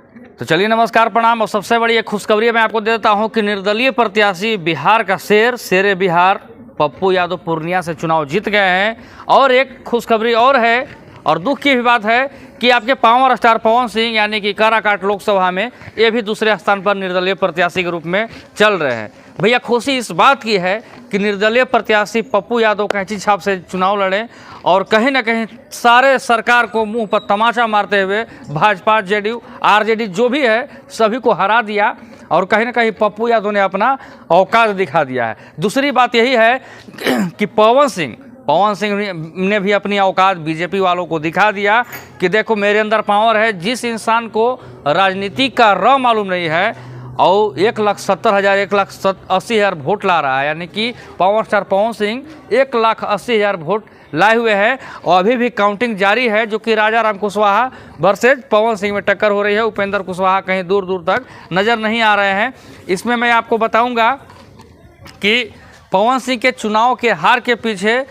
तो चलिए नमस्कार प्रणाम। और सबसे बड़ी एक खुशखबरी मैं आपको दे देता हूं कि निर्दलीय प्रत्याशी बिहार का शेर बिहार पप्पू यादव पूर्णिया से चुनाव जीत गए हैं। और एक खुशखबरी और है और दुख की भी बात है कि आपके पावर स्टार पवन सिंह यानी कि काराकाट लोकसभा में ये भी दूसरे स्थान पर निर्दलीय प्रत्याशी के रूप में चल रहे हैं। भैया खुशी इस बात की है कि निर्दलीय प्रत्याशी पप्पू यादव कैंची छाप से चुनाव लड़े और कहीं ना कहीं सारे सरकार को मुंह पर तमाचा मारते हुए भाजपा जेडीयू आरजेडी जो भी है सभी को हरा दिया और कहीं ना कहीं पप्पू यादव ने अपना औकात दिखा दिया है। दूसरी बात यही है कि पवन सिंह ने भी अपनी औकात बीजेपी वालों को दिखा दिया कि देखो मेरे अंदर पावर है। जिस इंसान को राजनीति का र मालूम नहीं है और 1,70,000 1,80,000 वोट ला रहा है, यानी कि power star Pawan Singh 1,80,000 vote लाए हुए हैं और अभी भी काउंटिंग जारी है, जो कि राजा राम कुशवाहा वर्सेज पवन सिंह में टक्कर हो रही है। उपेंद्र कुशवाहा कहीं दूर दूर तक नज़र नहीं आ रहे हैं। इसमें मैं आपको बताऊंगा कि पवन सिंह के चुनाव के हार के पीछे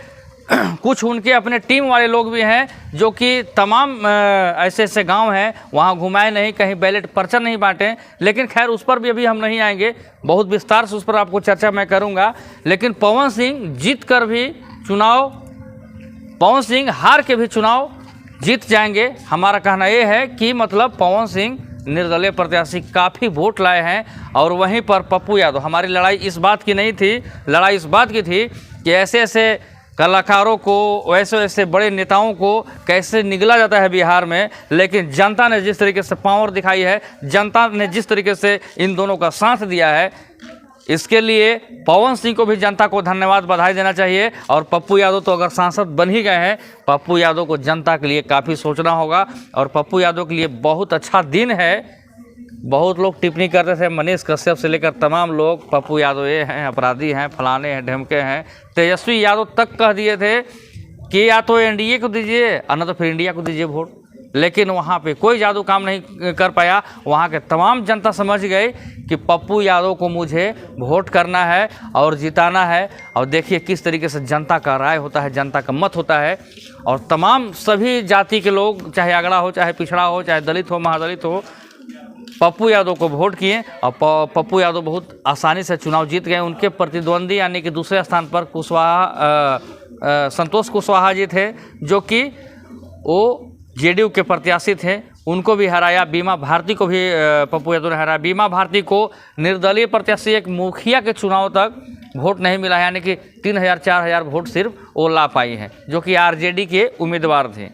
कुछ उनके अपने टीम वाले लोग भी हैं, जो कि तमाम ऐसे ऐसे गांव हैं वहां घुमाए नहीं, कहीं बैलेट पर्चा नहीं बांटे। लेकिन खैर उस पर भी अभी हम नहीं आएंगे, बहुत विस्तार से उस पर आपको चर्चा मैं करूंगा। लेकिन पवन सिंह जीत कर भी चुनाव, पवन सिंह हार के भी चुनाव जीत जाएंगे। हमारा कहना ये है कि मतलब पवन सिंह निर्दलीय प्रत्याशी काफ़ी वोट लाए हैं। और वहीं पर पप्पू यादव, हमारी लड़ाई इस बात की नहीं थी, लड़ाई इस बात की थी कि ऐसे ऐसे कलाकारों को, वैसे वैसे बड़े नेताओं को कैसे निगला जाता है बिहार में। लेकिन जनता ने जिस तरीके से पावर दिखाई है, जनता ने जिस तरीके से इन दोनों का साथ दिया है, इसके लिए पवन सिंह को भी जनता को धन्यवाद बधाई देना चाहिए। और पप्पू यादव तो अगर सांसद बन ही गए हैं, पप्पू यादव को जनता के लिए काफ़ी सोचना होगा। और पप्पू यादव के लिए बहुत अच्छा दिन है। बहुत लोग टिप्पणी करते थे, मनीष कश्यप से लेकर तमाम लोग, पप्पू यादव ये हैं अपराधी हैं, फलाने हैं, ढमके हैं। तेजस्वी यादव तक कह दिए थे कि या तो एनडीए को दीजिए और न तो फिर इंडिया को दीजिए वोट। लेकिन वहाँ पे कोई जादू काम नहीं कर पाया। वहाँ के तमाम जनता समझ गई कि पप्पू यादव को मुझे वोट करना है और जिताना है। और देखिए किस तरीके से जनता का राय होता है, जनता का मत होता है। और तमाम सभी जाति के लोग, चाहे अगड़ा हो, चाहे पिछड़ा हो, चाहे दलित हो, महादलित हो, पप्पू यादव को वोट किए और पप्पू यादव बहुत आसानी से चुनाव जीत गए। उनके प्रतिद्वंदी यानी कि दूसरे स्थान पर संतोष कुशवाहा जी थे, जो कि वो जेडीयू के प्रत्याशी थे, उनको भी हराया। बीमा भारती को भी पप्पू यादव ने हराया। बीमा भारती को निर्दलीय प्रत्याशी एक मुखिया के चुनाव तक वोट नहीं मिला है, यानी कि 3,000-4,000 वोट सिर्फ वो ला पाई हैं, जो कि आरजेडी के उम्मीदवार थे।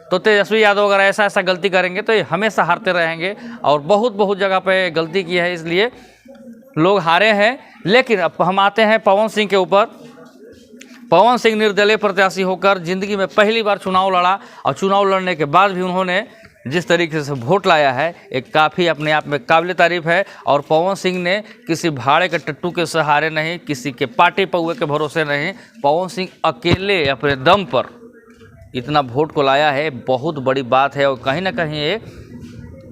तो तेजस्वी यादव अगर ऐसा गलती करेंगे तो ये हमेशा हारते रहेंगे। और बहुत जगह पे गलती की है, इसलिए लोग हारे हैं। लेकिन अब हम आते हैं पवन सिंह के ऊपर। पवन सिंह निर्दलीय प्रत्याशी होकर ज़िंदगी में पहली बार चुनाव लड़ा और चुनाव लड़ने के बाद भी उन्होंने जिस तरीके से वोट लाया है, एक काफ़ी अपने आप में काबिल तारीफ़ है। और पवन सिंह ने किसी भाड़े के टट्टू के सहारे नहीं, किसी के पार्टी पौए के भरोसे नहीं, पवन सिंह अकेले अपने दम पर इतना वोट को लाया है, बहुत बड़ी बात है। और कहीं ना कहीं एक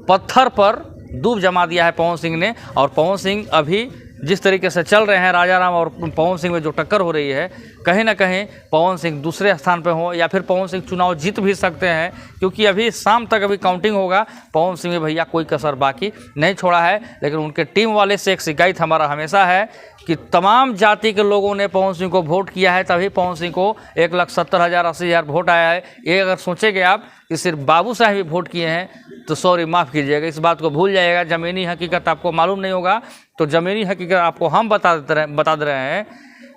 पत्थर पर दूब जमा दिया है पवन सिंह ने। और पवन सिंह अभी जिस तरीके से चल रहे हैं, राजा राम और पवन सिंह में जो टक्कर हो रही है, कहीं ना कहीं पवन सिंह दूसरे स्थान पर हो या फिर पवन सिंह चुनाव जीत भी सकते हैं, क्योंकि अभी शाम तक अभी काउंटिंग होगा। पवन सिंह में भैया कोई कसर बाकी नहीं छोड़ा है। लेकिन उनके टीम वाले से एक शिकायत हमारा हमेशा है कि तमाम जाति के लोगों ने पवन सिंह को वोट किया है, तभी पवन सिंह को 1,70,000 80,000 वोट आया है। ये अगर सोचेंगे आप कि सिर्फ बाबू साहब ही वोट किए हैं तो सॉरी, माफ़ कीजिएगा, इस बात को भूल जाइएगा। ज़मीनी हकीकत आपको मालूम नहीं होगा, तो ज़मीनी हकीकत आपको हम बता दे रहे हैं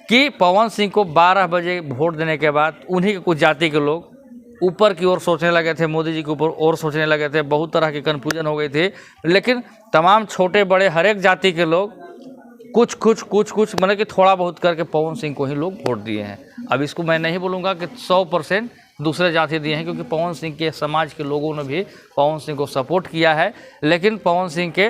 कि पवन सिंह को 12 बजे वोट देने के बाद उन्हीं के कुछ जाति के लोग ऊपर की ओर सोचने लगे थे, मोदी जी के ऊपर और सोचने लगे थे, बहुत तरह की कन्फ्यूजन हो गई थी। लेकिन तमाम छोटे बड़े हर एक जाति के लोग कुछ मतलब कि थोड़ा बहुत करके पवन सिंह को ही लोग वोट दिए हैं। अब इसको मैं नहीं बोलूँगा कि 100% दूसरे जाति दिए हैं, क्योंकि पवन सिंह के समाज के लोगों ने भी पवन सिंह को सपोर्ट किया है। लेकिन पवन सिंह के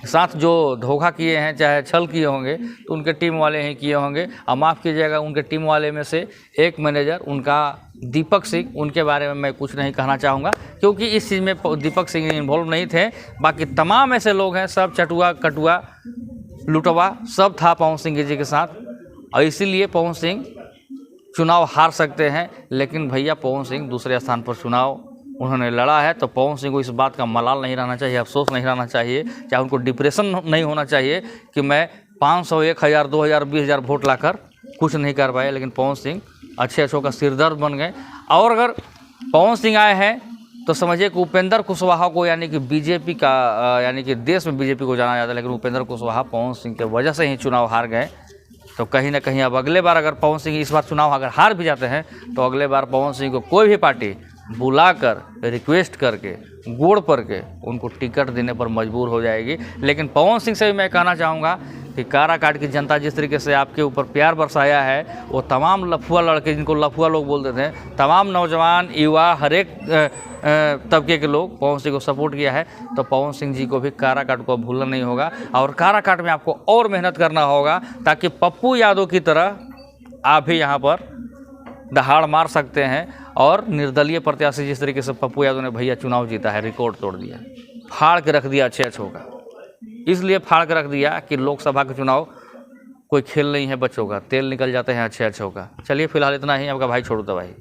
साथ जो धोखा किए हैं, चाहे छल किए होंगे, तो उनके टीम वाले ही किए होंगे। और माफ़ कीजिएगा, उनके टीम वाले में से एक मैनेजर उनका दीपक सिंह, उनके बारे में मैं कुछ नहीं कहना चाहूँगा, क्योंकि इस चीज़ में दीपक सिंह इन्वॉल्व नहीं थे। बाकी तमाम ऐसे लोग हैं, सब चटुआ कटुआ लुटवा सब था पवन सिंह जी के साथ, और इसीलिए पवन सिंह चुनाव हार सकते हैं। लेकिन भैया पवन सिंह दूसरे स्थान पर चुनाव उन्होंने लड़ा है, तो पवन सिंह को इस बात का मलाल नहीं रहना चाहिए, अफसोस नहीं रहना चाहिए, चाहे उनको डिप्रेशन नहीं होना चाहिए कि मैं 500, 1000, 2000, 20,000 वोट लाकर कुछ नहीं कर पाए। लेकिन पवन सिंह अच्छे अच्छों का सिरदर्द बन गए। और अगर पवन सिंह आए हैं तो समझिए कि उपेंद्र कुशवाहा को, यानी कि बीजेपी का, यानी कि देश में बीजेपी को जाना जाता है, लेकिन उपेंद्र कुशवाहा पवन सिंह के वजह से ही चुनाव हार गए। तो कहीं ना कहीं अब अगले बार अगर पवन सिंह इस बार चुनाव अगर हार भी जाते हैं तो अगले बार पवन सिंह को कोई भी पार्टी बुलाकर रिक्वेस्ट करके गोड़ पर के उनको टिकट देने पर मजबूर हो जाएगी। लेकिन पवन सिंह से भी मैं कहना चाहूँगा कि काराकाट की जनता जिस तरीके से आपके ऊपर प्यार बरसाया है, वो तमाम लफुआ लड़के, जिनको लफुआ लोग बोलते थे, तमाम नौजवान, युवा, हर एक तबके के लोग पवन सिंह को सपोर्ट किया है। तो पवन सिंह जी को भी काराकाट को भूलना नहीं होगा और काराकाट में आपको और मेहनत करना होगा, ताकि पप्पू यादव की तरह आप भी यहाँ पर दहाड़ मार सकते हैं। और निर्दलीय प्रत्याशी जिस तरीके से पप्पू यादव ने भैया चुनाव जीता है, रिकॉर्ड तोड़ दिया, फाड़ के रख दिया अच्छे अच्छों का। इसलिए फाड़ के रख दिया कि लोकसभा के चुनाव कोई खेल नहीं है बच्चों का, तेल निकल जाते हैं अच्छे अच्छों का। चलिए फिलहाल इतना ही, आपका भाई छोड़ू तो भाई।